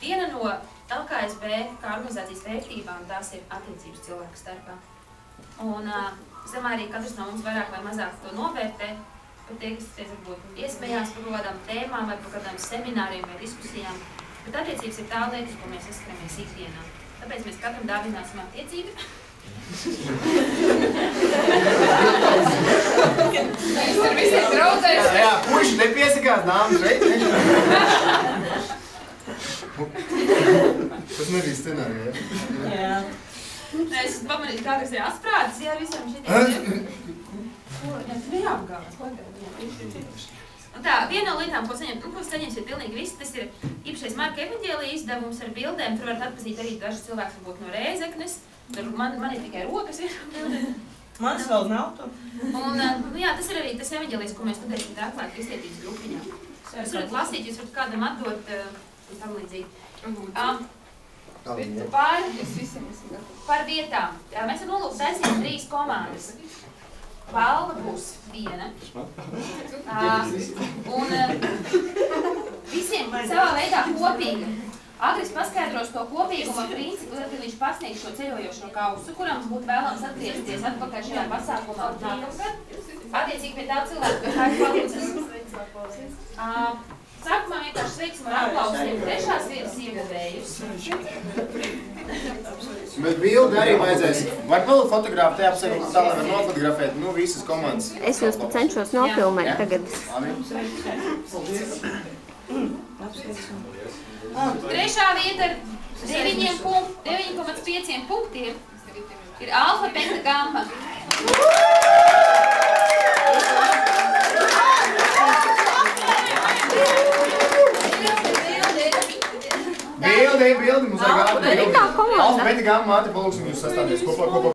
Viena no LKSB kā organizācijas vērtībām tās ir attiecības cilvēku starpā. Un es domāju, arī katrs no mums vairāk vai mazāk to novērtē, pat tie, kas varbūt iespējās par kādām tēmām vai par kādām semināriem vai diskusijām, bet attiecības ir tā lietas, ko mēs saskaramies ikdienā. Tāpēc mēs katram dāvināsim attiecību. Mēs ar visiem draudzēs. Jā, puiši nepiesakās, dāmas šeit. Tas nebija scenārija, jā? Es pamanīju, kā tas ir asprātis, jā, visam šitiem. Tas ir jāapgāvās. Un tā, viena no lietām, ko saņemsiet pilnīgi visi, tas ir īpašais Marka evaņģēlija izdevums ar bildēm. Tur varat atpazīt arī dažas cilvēkus, varbūt no Rēzeknes. Man ir tikai rokas vienam bildēm. Manas vēl nav tur. Un, jā, tas ir arī tas evaņģēlijs, ko mēs studēsim tā atklāt kristietības grupiņā. Jūs varat lasīt, jūs varat kādam atdot un tam līdzīgi. Par vietām. Mēs ar nolūku taisīt 3 komandas. Balva būs viena. Un visiem savā veidā kopīga. Agris paskaidros to kopīguma principu, tad viņš pasniegs šo ceļojošo kausu, kuram būtu vēlams atgriezties atpakaļ šajā pasākumā nākamgad. Attiecīgi pie tā cilvēku, pie tā ir palīdzes. Sākumā vienkārši sveiksim ar aplausiem 3. vietas ieguvējus. Bet bildi arī vajadzēs. Var vēl fotogrāfu te apsakot, tā lai var nofotografēt, visas komandas. Es jūs pat cenšos nofilmēt tagad. Trešā vieta ar 9,5 punktiem ir Alfa Beta Gamma. Bildi, mums vajag ātri bildi. Tā komanda. Alfa Beta Gamma, ātri palūksim jūs sastādīt kopā.